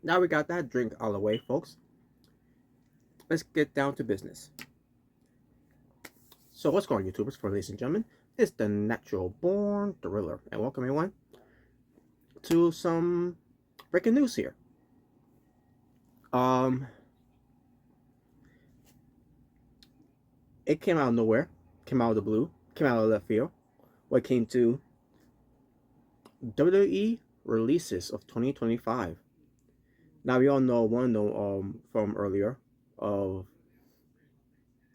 Now we got that drink out of the way, folks. Let's get down to business. So what's going on, YouTubers? For ladies and gentlemen, it's the Natural Born Thriller, and welcome everyone to some breaking news here. Um, it came out of nowhere, came out of the blue, came out of left field. What came to WWE releases of 2025. Now we all know one from earlier of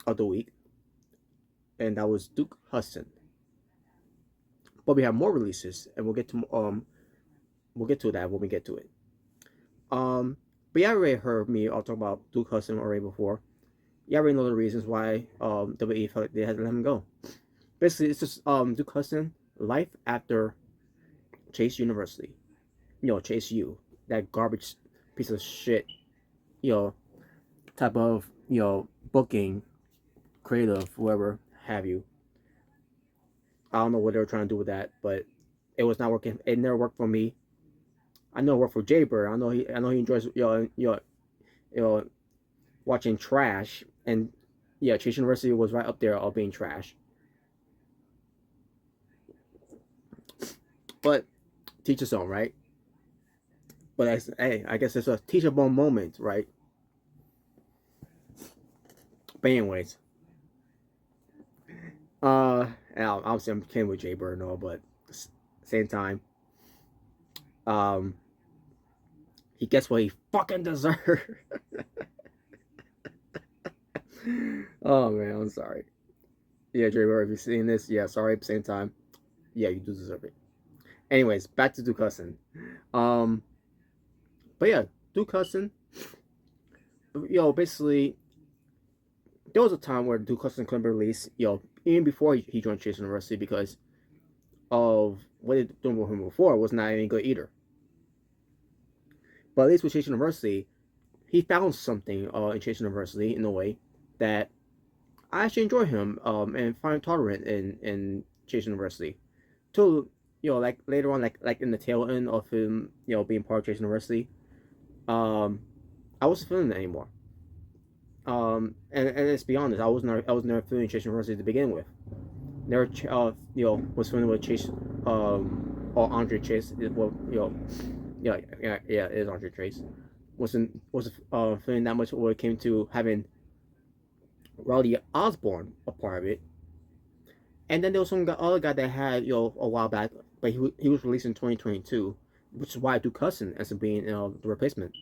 of the week, and that was Duke Hudson. But we have more releases, and we'll get to that when we get to it. But you already heard me talk about Duke Hudson already before. You already know the reasons why WWE felt like they had to let him go. Basically, it's just Duke Hudson life after Chase University. Chase U, that garbage piece of shit. You know, type of booking, creative, whoever have you. I don't know what they were trying to do with that, but it was not working. It never worked for me. I know it worked for Jaybird. I know he enjoys you know watching trash, and yeah, Chase University was right up there of being trash. But teach his own, right? But hey, I guess it's a teachable moment, right? But anyways, and obviously I'm kidding with Jaybird and all, but same time, um, he gets what he fucking deserves. Oh man, I'm sorry. Yeah, Jaybird, if you're seeing this, yeah, sorry. At the same time, yeah, you do deserve it. Anyways, back to Duke Hudson. Um, but yeah, Duke Hudson. Basically, there was a time where Duke Hudson couldn't be released. Even before he joined Chase University because of what they did with him before was not any good either. But at least with Chase University, he found something in Chase University in a way that I actually enjoy him and find tolerant in Chase University. To like later on, like in the tail end of him, being part of Chase University, um, I wasn't feeling it anymore. And let's be honest, I was never feeling Chase University to begin with. Never, was feeling with Chase, or Andre Chase. Well, yeah, it is Andre Chase. Was feeling that much when it came to having Rowdy Osborne a part of it. And then there was some other guy that had a while back, but he was released in 2022, which is why I do Cousin as being the replacement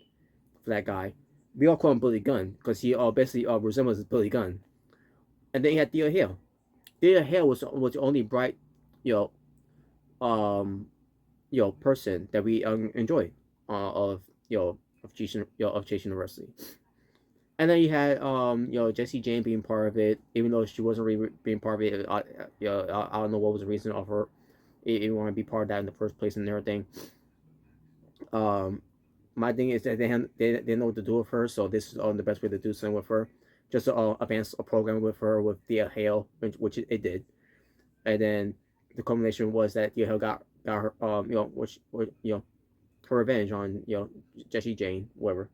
for that guy. We all call him Billy Gunn because he basically resembles Billy Gunn. And then he had Thea Hale. Thea Hale was the only bright, you um, person that we enjoy of of Chase University. And then you had Jesse Jane being part of it, even though she wasn't really being part of it. I don't know what was the reason of her even want to be part of that in the first place and everything. Um, my thing is that they know what to do with her, so this is the best way to do something with her. Just to advance a program with her with Thea Hale, which it did, and then the culmination was that Thea Hale got her which her revenge on Jesse Jane, whatever.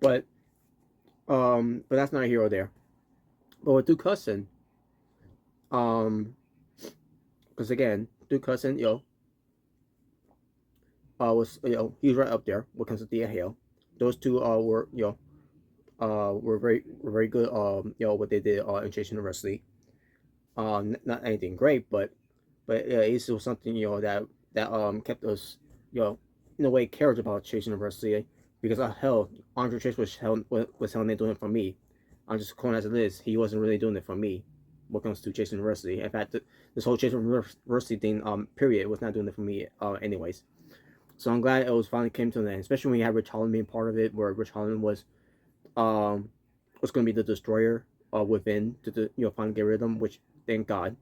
But but that's not a hero there. But with Duke Hudson, um, because again, Duke Hudson, was he was right up there when it comes to Thea Hale. Those two were were very good. What they did in Chase University. Not anything great, but yeah, it's still something that kept us in a way cared about Chase University because hell, Andre Chase was hell doing it for me. I'm just calling as it is. He wasn't really doing it for me. What comes to Chase University, in fact, this whole Chase University thing, period, was not doing it for me, anyways. So I'm glad it was finally came to an end, especially when you had Rich Holland being part of it, where Rich Holland um was going to be the destroyer within to finally get rid of them, which thank God.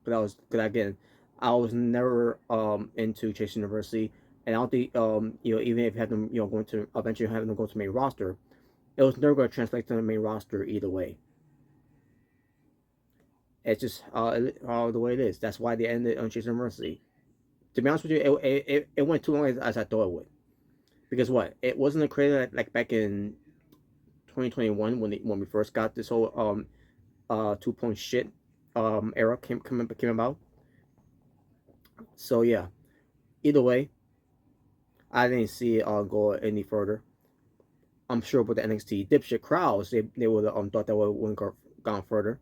But that was because again, I was never into Chase University, and I don't think even if you had them going to eventually having them go to the main roster, it was never going to translate to the main roster either way. It's just the way it is. That's why they ended on Chase University. To be honest with you, it went too long as I thought it would. Because what? It wasn't created like back in 2021 when we first got this whole 2 point shit era came about. So yeah, either way, I didn't see it go any further. I'm sure with the NXT dipshit crowds, they would have thought that would have gone further,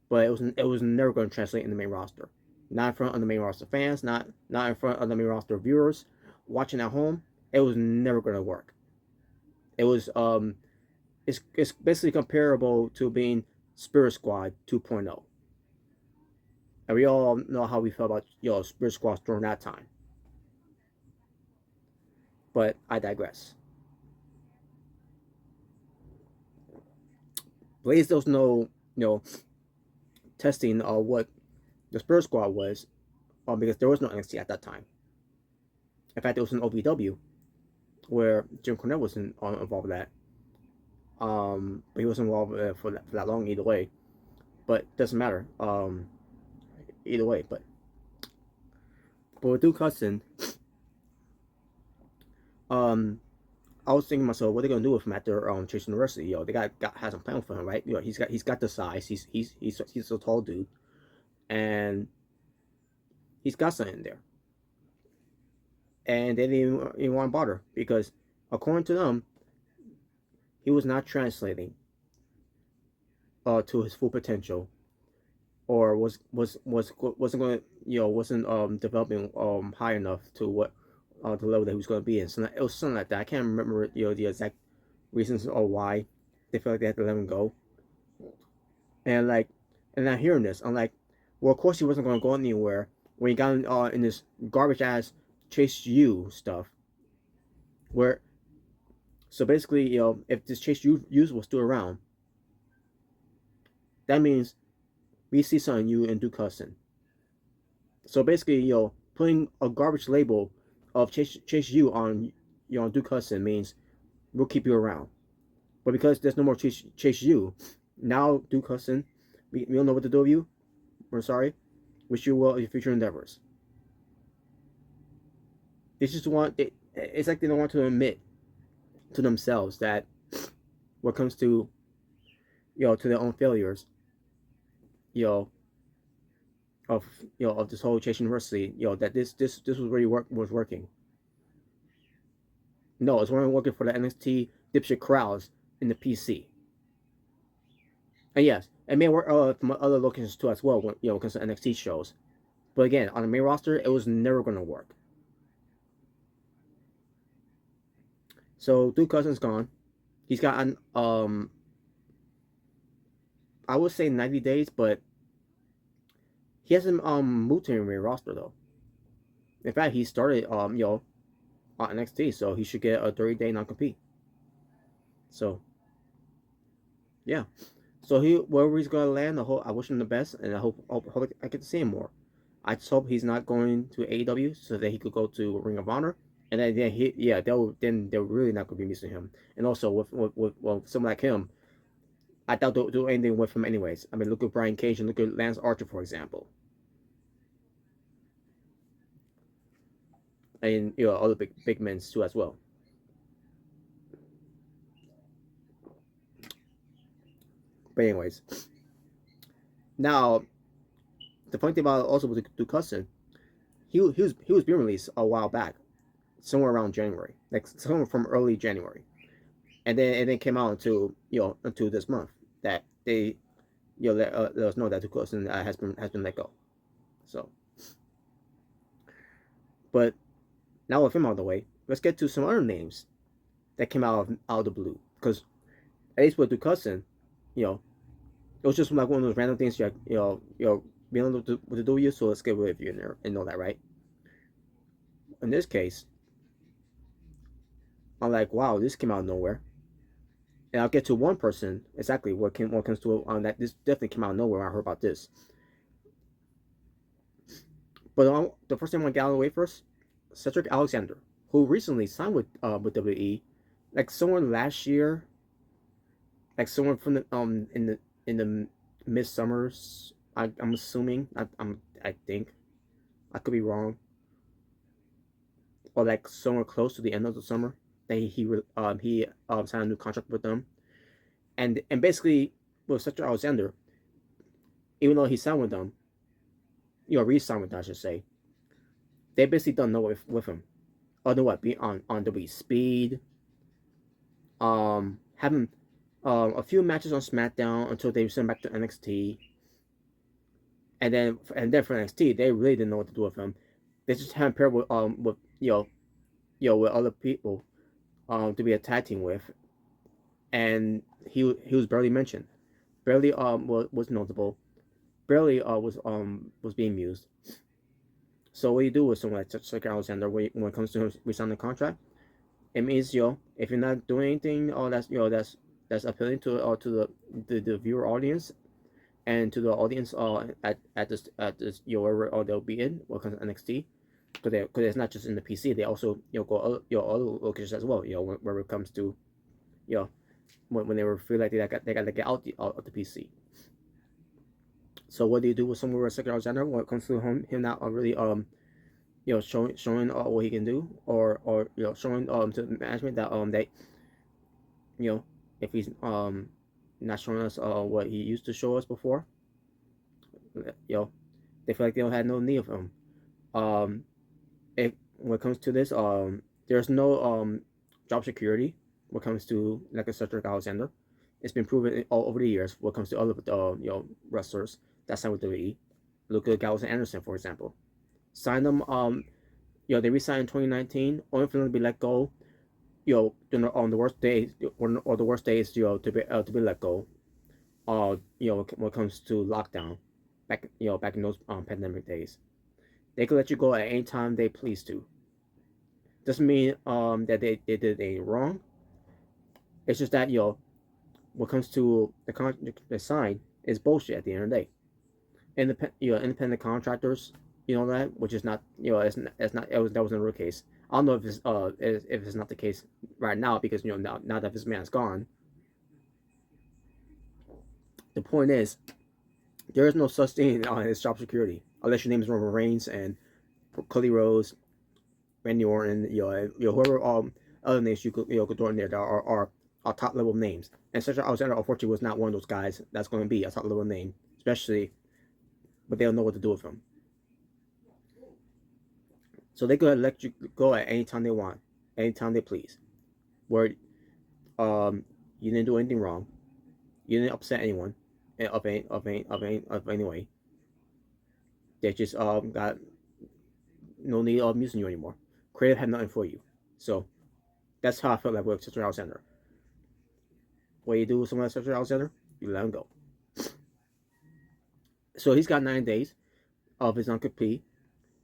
but it was never going to translate in the main roster. Not in front of the main roster fans, not in front of the main roster viewers watching at home. It was never going to work. It was it's basically comparable to being Spirit Squad 2.0. And we all know how we felt about Spirit Squad during that time. But I digress. Blaze does know testing what the Spirit Squad was, because there was no NXT at that time. In fact, it was an OVW where Jim Cornette was involved with that. But he wasn't involved for that long either way. But it doesn't matter. Either way, but with Duke Hudson, I was thinking to myself, what are they gonna do with him after Chase University? They got has some plan for him, right? He's got the size. He's a tall dude, and he's got something there. And they didn't even want to bother because, according to them, he was not translating to his full potential, or wasn't going to wasn't developing high enough to what the level that he was going to be in. So it was something like that. I can't remember the exact reasons or why they felt like they had to let him go. And I'm hearing this, I'm like, well, of course he wasn't going to go anywhere when he got in this garbage ass Chase U stuff. Where so basically, if this Chase U was still around, that means we see something you and Duke Hudson. So basically, putting a garbage label of Chase U on Duke Hudson means we'll keep you around. But because there's no more Chase U, now Duke Hudson, we don't know what to do with you. We're sorry. Wish you well in your future endeavors. They just want it's like they don't want to admit to themselves that when it comes to to their own failures, you know of of this whole Chase University, that this was really was working. No, it's only working for the NXT dipshit crowds in the PC. And yes, it may work from other locations too as well when when it comes to NXT shows. But again, on the main roster, it was never gonna work. So Duke Cousins gone. He's got an I would say 90 days, but he hasn't moved to the main roster though. In fact, he started on NXT, so he should get a 30-day non-compete. So yeah, so wherever he's gonna land, I wish him the best, and I hope I get to see him more. I just hope he's not going to AEW so that he could go to Ring of Honor, and they're really not gonna be missing him. And also with someone like him, I doubt they'll do anything with him anyways. I mean, look at Brian Cage and look at Lance Archer, for example, and other big men too as well. But anyways, now the funny thing about also with Duke Hudson, he was being released a while back, somewhere around January, like somewhere from early January, and then came out until this month that they let us know that Duke Hudson has been let go. So, but now with him out of the way, let's get to some other names that came out of the blue. Because at least with Duke Hudson, you know, it was just like one of those random things we don't know what to do with you, so let's get rid of you in there and know that, right? In this case, I'm like, wow, this came out of nowhere. And I'll get to one person exactly what comes to on that. This definitely came out of nowhere when I heard about this. But the first thing I want to get out of the way first, Cedric Alexander, who recently signed with WWE, like someone last year, like someone from the in the mid summers. I'm assuming. I think. I could be wrong, or like somewhere close to the end of the summer, that he signed a new contract with them, and basically with Cedric Alexander, even though he signed with them, re-signed with them, I should say, they basically done know with him. Other what being on WWE Speed, having a few matches on SmackDown until they sent back to NXT, and then for NXT they really didn't know what to do with him. They just had him paired with with other people to be a tag team with, and he was barely mentioned, barely was notable, barely was being used. So what do you do with someone like Cedric Alexander when it comes to resigning the contract? It means if you're not doing anything, that's appealing to the viewer audience and to the audience at this wherever they'll be in when it comes to NXT, because it's not just in the PC, they also go other locations as well, where it comes to you know when they feel like they got to get out of the PC. So what do you do with someone like Cedric Alexander when it comes to him not really showing what he can do, or showing to the management that you know if he's not showing us what he used to show us before, they feel like they don't have no need of him. Um, when it comes to this, there's no job security when it comes to like a Cedric Alexander. It's been proven all over the years when it comes to other wrestlers that signed with WWE. Look at Gallows and Anderson, for example. Signed them. They re-signed in 2019, only for them to be let go. On the worst days, or the worst days, to be let go. When it comes to lockdown, back in those pandemic days, they could let you go at any time they please to. Doesn't mean that they did anything wrong. It's just that when it comes to the sign, is bullshit at the end of the day. Independent contractors, that, which is not, it's not, that was never the case. I don't know if it's not the case right now, because now that this man's gone. The point is, there is no such thing as job security unless your name is Roman Reigns and Cody Rhodes, Randy Orton, whoever other names you could throw in there that are top level names. And Cedric Alexander, unfortunately, was not one of those guys that's going to be a top level name, especially, but they don't know what to do with him. So they could let you go at any time they want, anytime they please. Where you didn't do anything wrong, you didn't upset anyone of any way. They just got no need of using you anymore. Creative had nothing for you. So that's how I felt like with Cedric Alexander. What you do with someone like Cedric Alexander, you let him go. So he's got 9 days of his non-compete,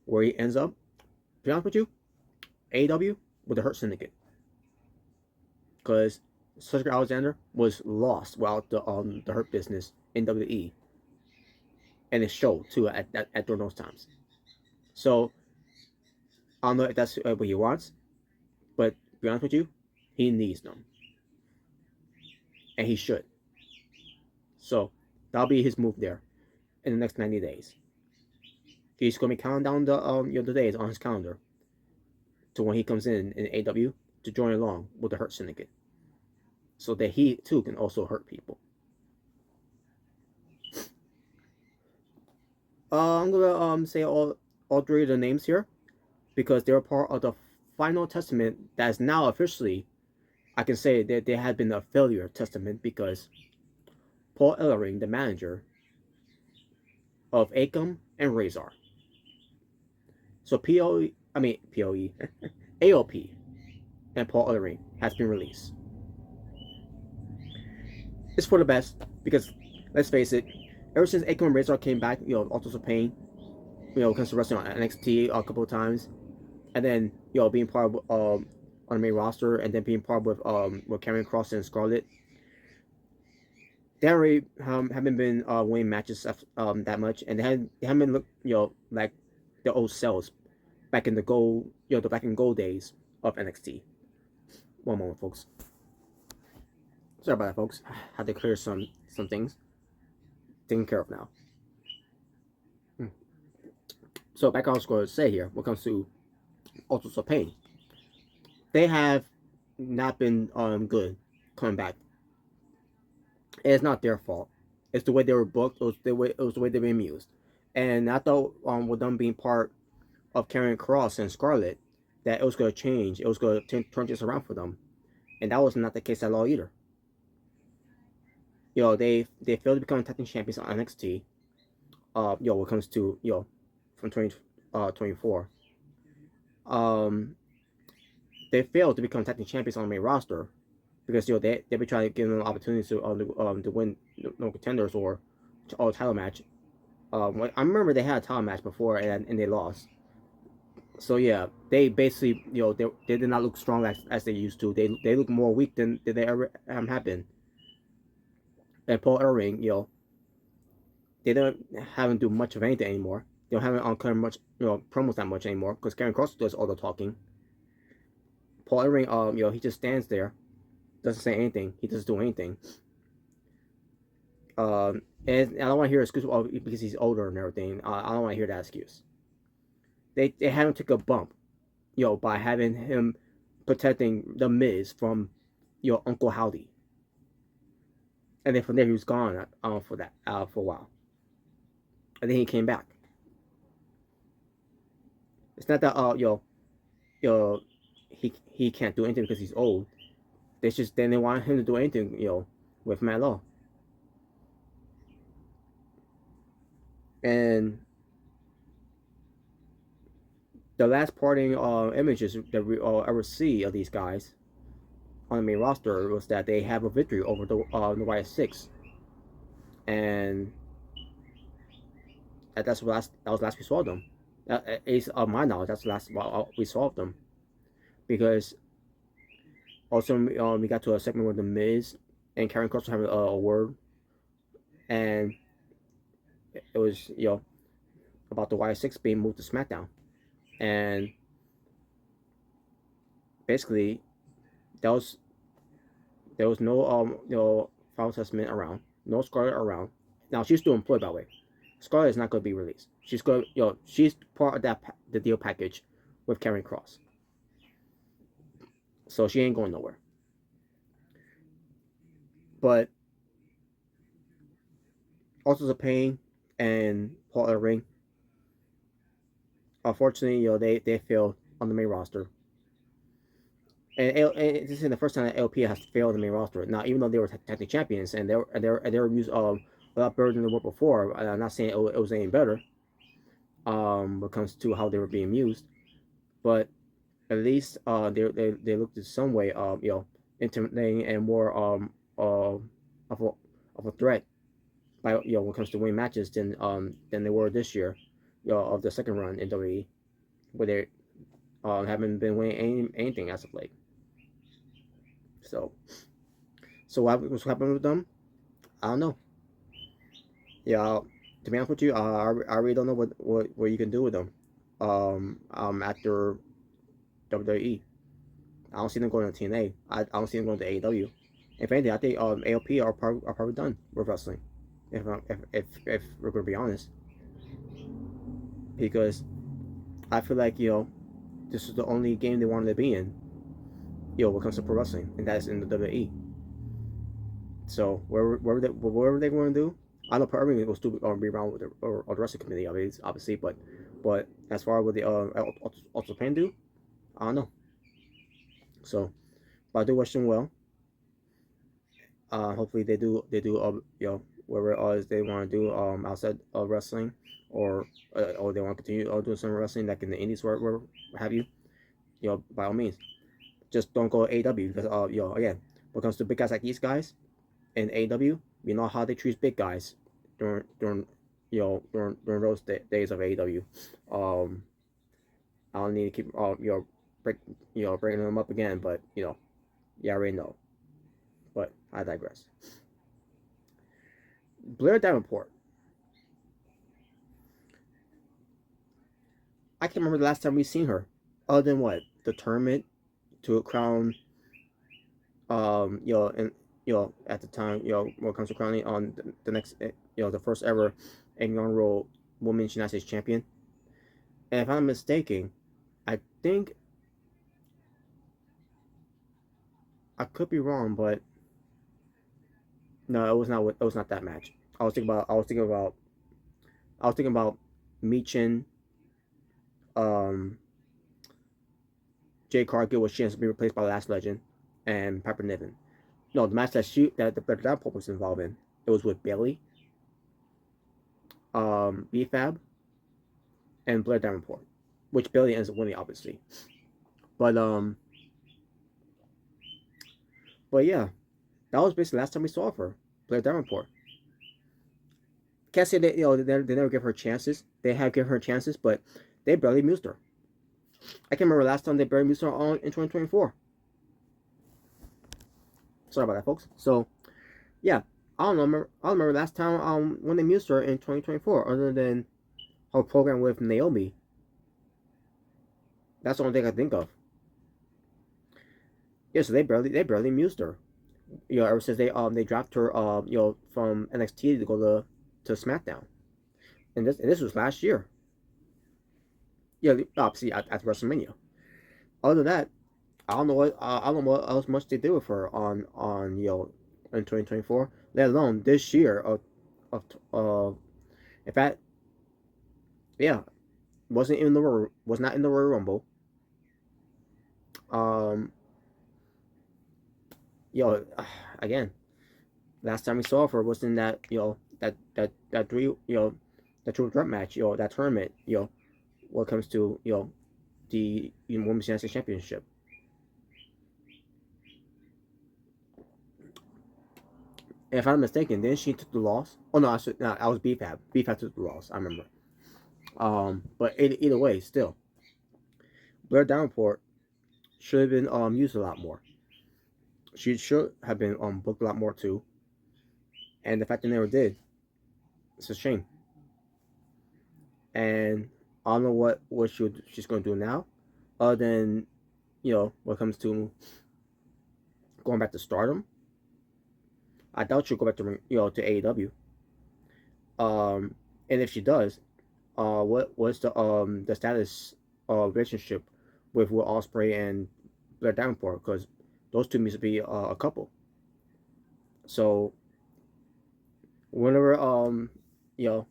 where he ends up, to be honest with you, AEW with the Hurt Syndicate. Because Cedric Alexander was lost without the Hurt Business in WWE. And it showed too at during those times. So I don't know if that's what he wants, but to be honest with you, he needs them. And he should. So that'll be his move there in the next 90 days. He's going to be counting down the days on his calendar to when he comes in AEW to join along with the Hurt Syndicate, so that he too can also hurt people. I'm gonna say all three of the names here, because they're part of the final testament that is now officially, I can say that they had been a failure testament, because Paul Ellering, the manager of Akam and Razor, so AOP and Paul Ellering has been released. It's for the best, because let's face it, ever since Akam and Razor came back, Autos of Pain, comes to wrestling on NXT a couple of times, and then being part of on the main roster, and then being part with Karrion Kross and Scarlett, they already haven't been winning matches that much, and they haven't been like the old selves back in the back in gold days of NXT. One moment, folks. Sorry about that, folks. Had to clear some things. Taken care of now. So back on what I was going to say here, when it comes to Autos of Pain, they have not been good coming back. And it's not their fault. It's the way they were booked. It was the way they were used. And I thought with them being part of Karrion Kross and Scarlett, that it was going to change. It was going to turn this around for them. And that was not the case at all either. They failed to become tag team champions on NXT. When it comes to from 2024, they failed to become tag team champions on the main roster because they've been trying to give them opportunities to win no contenders or title match. I remember they had a title match before and they lost. So yeah, they basically they did not look strong as they used to. They look more weak than they ever have been. And Paul Ellering, they don't haven't do much of anything anymore. They don't haven't on much promos that much anymore because Karrion Kross does all the talking. Paul Ellering, he just stands there, doesn't say anything. He doesn't do anything. And I don't want to hear excuse because he's older and everything. I don't want to hear that excuse. They had him take a bump, by having him protecting the Miz from Uncle Howdy. And then from there he was gone for a while. And then he came back. It's not that he can't do anything because he's old. Then they want him to do anything with Matt Law. And the last parting images that we ever see of these guys on the main roster was that they have a victory over the Wyatt Six, and that was last we saw them. At least of my knowledge, that's the last we saw them, because also we got to a segment where the Miz and Karrion Kross having a word, and it was about the Wyatt Six being moved to SmackDown, and basically there was no foul assessment around, no Scarlett around. Now she's still employed, by the way. Scarlett is not going to be released. She's going she's part of the deal package with Karrion Kross, so she ain't going nowhere. But also the Pain and Paul Ellering, unfortunately, they failed on the main roster. And this is the first time that LP has failed on the main roster. Now, even though they were technically champions and they were used a lot better than they were before, I'm not saying it was any better. When it comes to how they were being used, but at least they looked in some way intimidating and more of a threat by when it comes to winning matches than they were this year, of the second run in WWE, where they haven't been winning anything as of late. So what's happening with them? I don't know. Yeah, to be honest with you, I really don't know what you can do with them. After WWE, I don't see them going to TNA. I don't see them going to AEW. If anything, I think AOP are probably done with wrestling. If we're going to be honest, because I feel like this is the only game they wanted to be in. When it comes to pro wrestling, and that's in the WWE. So whatever they want to do, I know probably will still be around with the wrestling committee, obviously, but as far as what the also Pan do, I don't know. So, but I do wish them well. Hopefully they do whatever it is they want to do outside of wrestling, or they want to continue doing some wrestling like in the indies or what have you. By all means, just don't go AEW because again, when it comes to big guys like these guys in AEW, you know how they treat big guys during those days of AEW. I don't need to keep bringing them up again, but you already know. But I digress. Blair Davenport. I can't remember the last time we've seen her, other than what, the tournament to crown and at the time, when it comes to crowning on the next, the first ever inaugural Women's United States Champion. And if I'm not mistaken, I think I could be wrong, but no, it was not. It was not that match. I was thinking about. I was thinking about. I was thinking about Michin, um, Jay Cargill was chance to be replaced by Last Legend, and Piper Niven. No, the match that the Davenport was involved in. It was with Bailey, BFAB, and Blair Davenport, which Bailey ends up winning, obviously. But but yeah, that was basically the last time we saw her, Blair Davenport. Can't say that they never give her chances. They have given her chances, but they barely used her. I can't remember last time they barely used her on in 2024. Sorry about that, folks. So yeah, I don't remember last time when they used her in 2024, other than her program with Naomi. That's the only thing I think of. Yeah, so they barely used her. Ever since they dropped her from NXT to go to SmackDown, and this was last year. Yeah, obviously at WrestleMania. Other than that, I don't know what else much they did with her on in 2024. Let alone this year of in fact, yeah, was not in the Royal Rumble. Um, you know, again, last time we saw her was in that that three that triple threat match. That tournament. When it comes to the Women's United States Championship. And if I'm mistaken, then she took the loss. Oh no, I was BFAB. BFAB took the loss. I remember. But either way, still, Blair Davenport should have been used a lot more. She should have been booked a lot more too. And the fact they never did, it's a shame. And I don't know what she's going to do now, other than when it comes to going back to Stardom. I doubt she'll go back to AEW. And if she does, what's the status relationship with Will Ospreay and Blair Davenport? Because those two used to be a couple. So whenever you know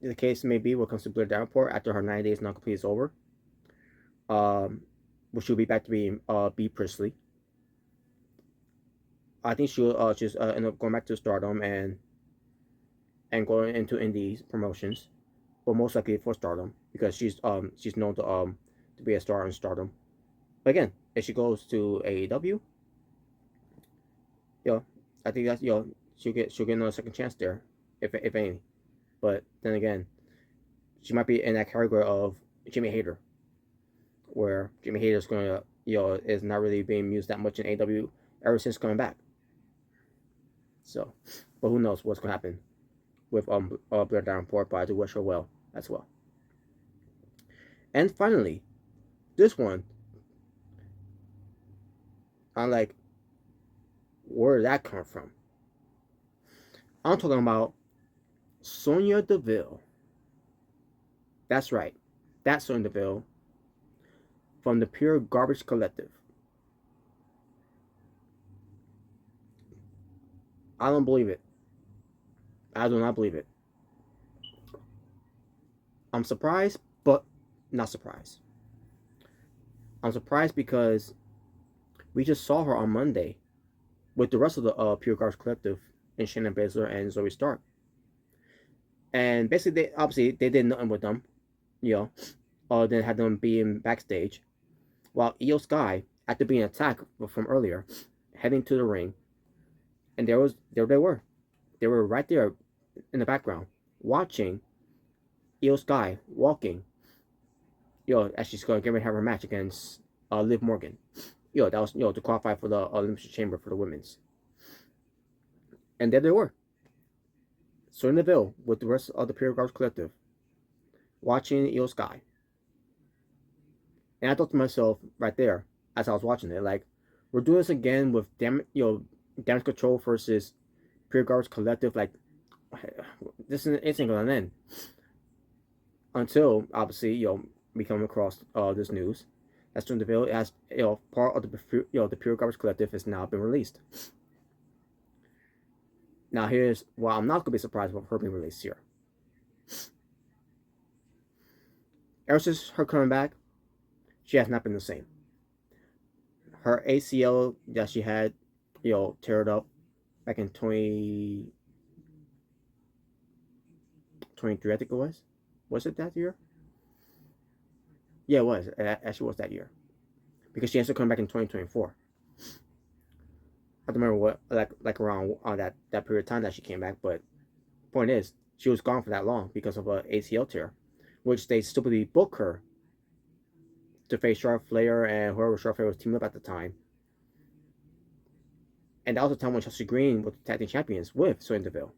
the case may be, when it comes to Blair Davenport after her 9 days non complete is over, um, which she'll be back to being B Priestley. I think she'll just end up going back to Stardom and going into Indies promotions, but most likely for Stardom because she's known to be a star in Stardom. But again, if she goes to AEW, you know, I think that's she'll get another second chance there, if any. But then again, she might be in that category of Jimmy Hayter, where Jimmy Hayter's going to is not really being used that much in AEW ever since coming back. So, but who knows what's going to happen with Blair Davenport? But I do wish her well as well. And finally, this one, I'm like, where did that come from? I'm talking about Sonya Deville. That's right, that's Sonya Deville from the Pure Garbage Collective. I don't believe it. I do not believe it. I'm surprised, but not surprised. I'm surprised because we just saw her on Monday with the rest of the Pure Garbage Collective and Shannon Baszler and Zoe Stark. And basically, they did nothing with them, you know, other than had them being backstage. While Io Sky, after being attacked from earlier, heading to the ring, and there they were. They were right there in the background, watching Io Sky walking, as she's going to get ready to have her match against Liv Morgan. That was to qualify for the Elimination Chamber for the women's. And there they were, Sonya Deville with the rest of the Pure Garbage Collective, watching Io Sky. And I thought to myself right there as I was watching it, like, we're doing this again with Damage Control versus Pure Garbage Collective. Like, this isn't gonna end until obviously we come across this news that Sonya Deville, as part of the Pure Garbage Collective, has now been released. Now here's why I'm not gonna be surprised with her being released here. Ever since her coming back, she has not been the same. Her ACL that she had, teared up back in 2023, I think it was. Was it that year? Yeah, it was. It actually was that year. Because she has to come back in 2024. I don't remember what, like around that period of time that she came back, but point is, she was gone for that long because of a ACL tear, which they stupidly booked her to face Charlotte Flair and whoever Charlotte Flair was teaming up at the time. And that was the time when Chelsea Green was tag team champions with Sonya Deville.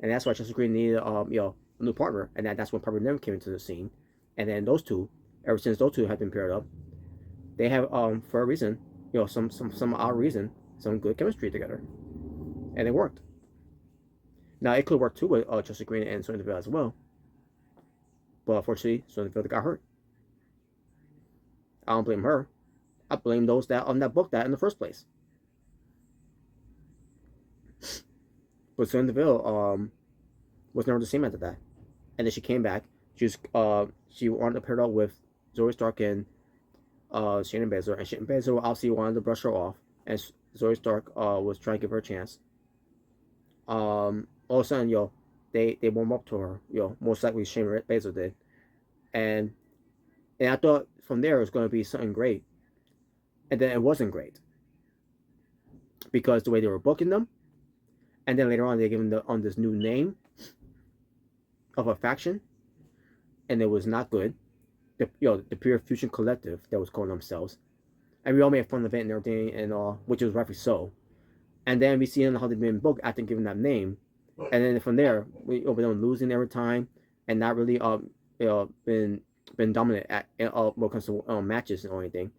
And that's why Chelsea Green needed a new partner, and that's when Pepper Nim came into the scene. And then those two, ever since those two have been paired up, they have for a reason, some odd reason, some good chemistry together, and it worked. Now it could work too with Chelsea Green and Sonya Deville as well, but unfortunately Sonya Deville got hurt. I don't blame her. I blame those that booked that in the first place. But Sonya Deville was never the same after that, and then she came back. She wanted to pair up with Zoe Stark and Shayna Baszler, and Shayna Baszler obviously wanted to brush her off, and Zoe Stark was trying to give her a chance. All of a sudden, they warm up to her, most likely Shayna Baszler did, and I thought from there it was going to be something great, and then it wasn't great because the way they were booking them, and then later on they gave them on this new name of a faction, and it was not good. The Pure Fusion Collective, that was calling themselves, and we all made fun of it and everything, and which was rightfully so. And then we see how they've been booked after giving that name, and then from there we them losing every time, and not really been dominant at when it comes to matches or anything.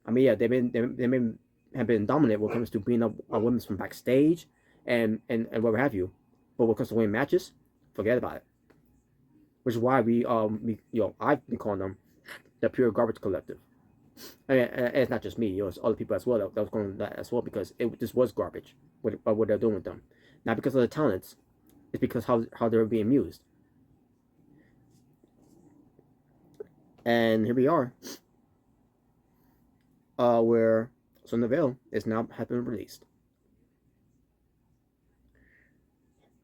I mean, yeah, have been dominant when it comes to being up women's from backstage and what have you, but when it comes to winning matches, forget about it. Which is why I've been calling them the Pure Garbage Collective. I mean, and it's not just me, it's other people as well that was calling that as well, because this was garbage what they're doing with them. Not because of the talents, it's because how they're being used. And here we are, where Sonya Deville is now have been released.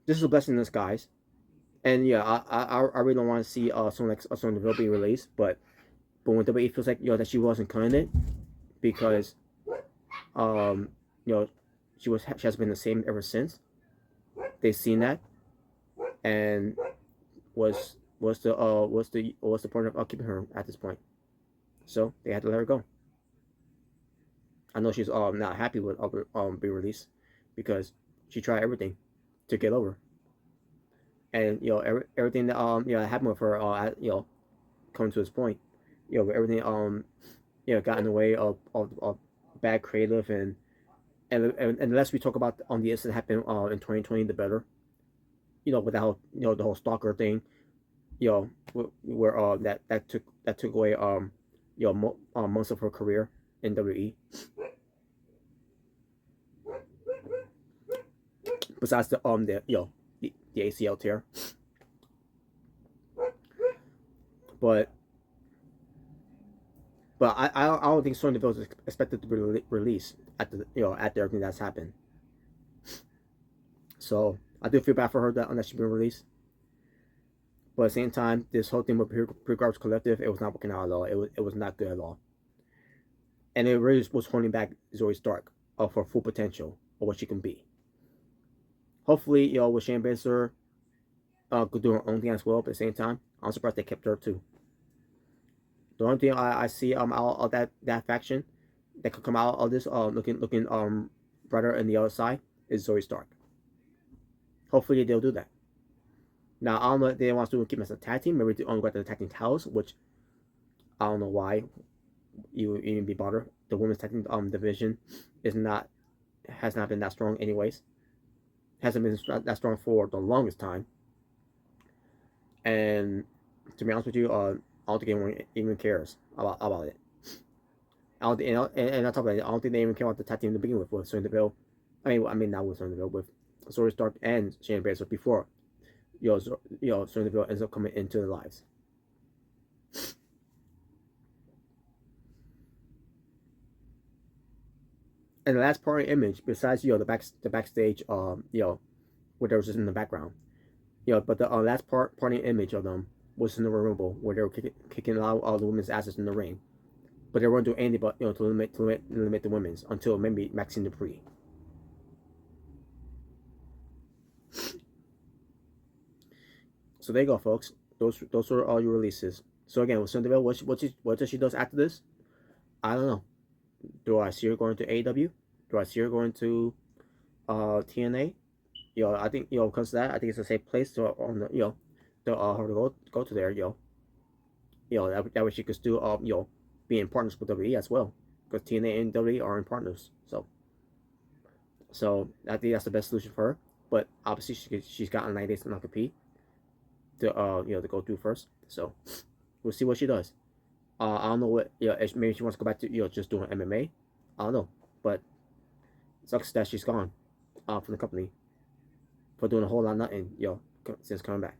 This is a blessing in disguise. And yeah, I really don't want to see someone like Sonya Deville being released, but when WWE feels like that she wasn't cutting it, because she has been the same ever since. They've seen that, and what's the point of keeping her at this point? So they had to let her go. I know she's not happy with being released, because she tried everything to get over. And everything that happened with her coming to this point, everything got in the way of bad creative, and unless we talk about the incident that happened in 2020, the better. With that whole the whole stalker thing, where that took away months of her career in WWE. Besides the ACL tear. But I don't think Sonya Deville is expected to be released after everything that's happened. So I do feel bad for her that she's been released. But at the same time, this whole thing with Pure Garbage Collective, it was not working out at all. It was not good at all. And it really was holding back Zoe Stark of her full potential of what she can be. Hopefully, with Shayna Baszler could do her own thing as well, but at the same time, I'm surprised they kept her too. The only thing I see out of that faction that could come out of this looking brighter on the other side is Zoe Stark. Hopefully they'll do that. Now I don't know if they want to keep them as a tag team. Maybe they only got the tag team titles, which I don't know why you even be bothered. The women's tag team division has not been that strong anyways. Hasn't been that strong for the longest time. And to be honest with you, don't think anyone even cares about it. I don't think, and on top of that, I don't think they even care about the tag team to begin with Sonya Deville. I mean not with Sonya Deville, with Zoe Stark and Shayna Baszler before Sonya Deville ends up coming into their lives. And the last party image, besides the backstage, where there was just in the background, but the last party image of them was in the Rumble where they were kicking a lot of the women's asses in the ring, but they weren't doing anything but to limit the women's until maybe Maxine Dupree. So there you go, folks. Those are all your releases. So again, with Sonya Deville, what does she does after this? I don't know. Do I see her going to AEW? Do I see her going to TNA? I think because of that, I think it's a safe place to her to go to there. That way she could still be in partners with WWE as well, because TNA and WWE are in partners. So I think that's the best solution for her. But obviously she's got a 9 days to not compete to to go through first. So we'll see what she does. I don't know what maybe she wants to go back to just doing MMA. I don't know, but it sucks that she's gone from the company for doing a whole lot of nothing since coming back.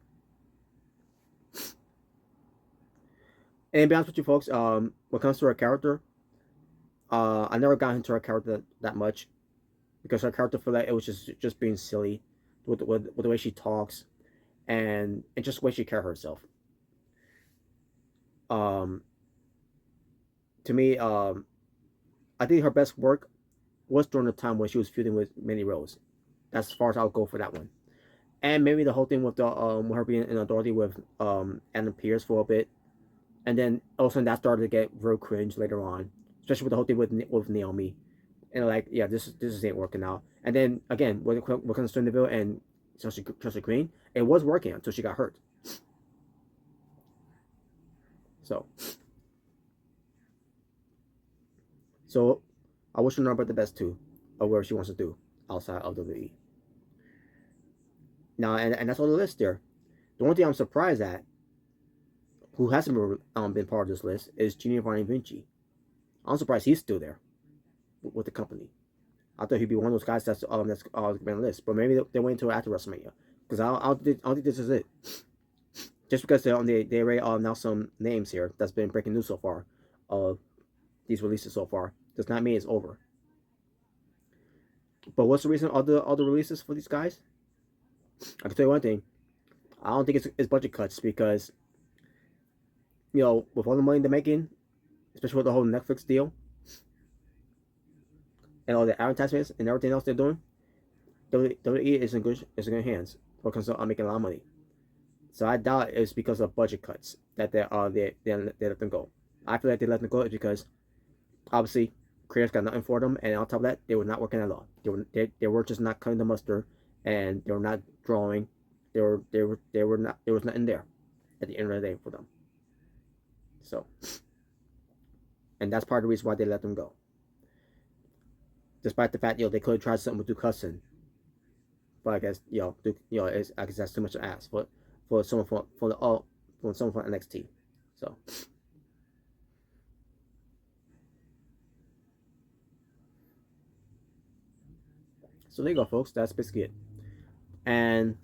And to be honest with you folks, when it comes to her character, I never got into her character that much, because her character for that, it was just being silly with the way she talks and just the way she carries herself. To me, I think her best work was during the time when she was feuding with Mandy Rose. That's as far as I'll go for that one. And maybe the whole thing with with her being in authority with Adam Pearce for a bit, and then all of a sudden that started to get real cringe later on, especially with the whole thing with Naomi, and this ain't working out. And then again, when it comes to Deville and Chelsea Green, it was working until she got hurt. So I wish her nothing but the best too, of where she wants to do outside of WWE. Now, and that's all the list there. The only thing I'm surprised at, who hasn't been part of this list, is Giovanni Vinci. I'm surprised he's still there with the company. I thought he'd be one of those guys that's been on the list, but maybe they wait until after WrestleMania, because I don't think this is it. Just because they already announced some names here that's been breaking news so far of these releases so far, does not mean it's over. But what's the reason of the releases for these guys? I can tell you one thing. I don't think it's budget cuts, because with all the money they're making, especially with the whole Netflix deal and all the advertisements and everything else they're doing, WWE is in good hands when it comes to making a lot of money. So I doubt it's because of budget cuts that they let them go. I feel like they let them go is because obviously creators got nothing for them, and on top of that, they were not working at all. They were just not cutting the mustard, and they were not drawing. There was nothing there at the end of the day for them. So, and that's part of the reason why they let them go. Despite the fact they could have tried something with Duke Hudson, but I guess I guess that's too much to ask for someone from NXT. So there you go, folks. That's basically it, and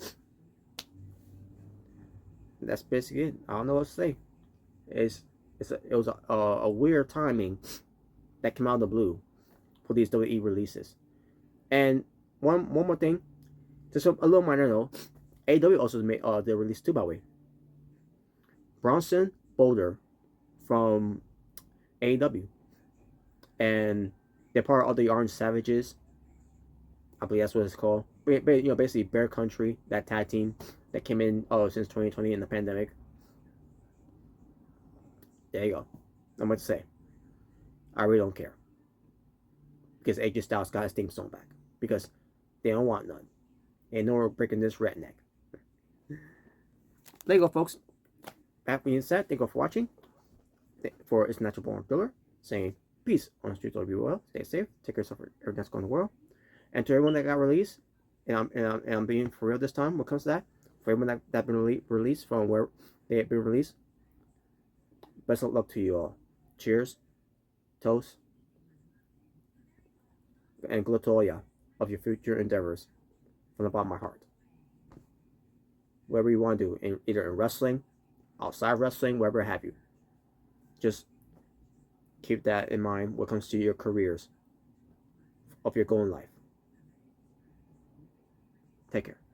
that's basically it. I don't know what to say. It was a weird timing that came out of the blue for these WWE releases. And one more thing, just a little minor note, AEW also made their release too, by the way. Bronson Boulder from AEW, and they're part of the Orange Savages. I believe that's what it's called. Basically Bear Country, that tag team that came in since 2020 in the pandemic. There you go. Not much to say. I really don't care, because AJ Styles got his theme song back, because they don't want none. They know we're breaking this redneck. There you go, folks. That being said, thank you for watching. For It's Natural Born Thriller, saying peace on the streets, all be well. Stay safe. Take care of everything that's going on in the world. And to everyone that got released, and I'm being for real this time when it comes to that, for everyone that been released from where they have been released, best of luck to you all. Cheers, toast, and good luck to all ya of your future endeavors from the bottom of my heart. Whatever you want to do, either in wrestling, outside wrestling, wherever have you. Just keep that in mind when it comes to your careers of your goal in life. Take care.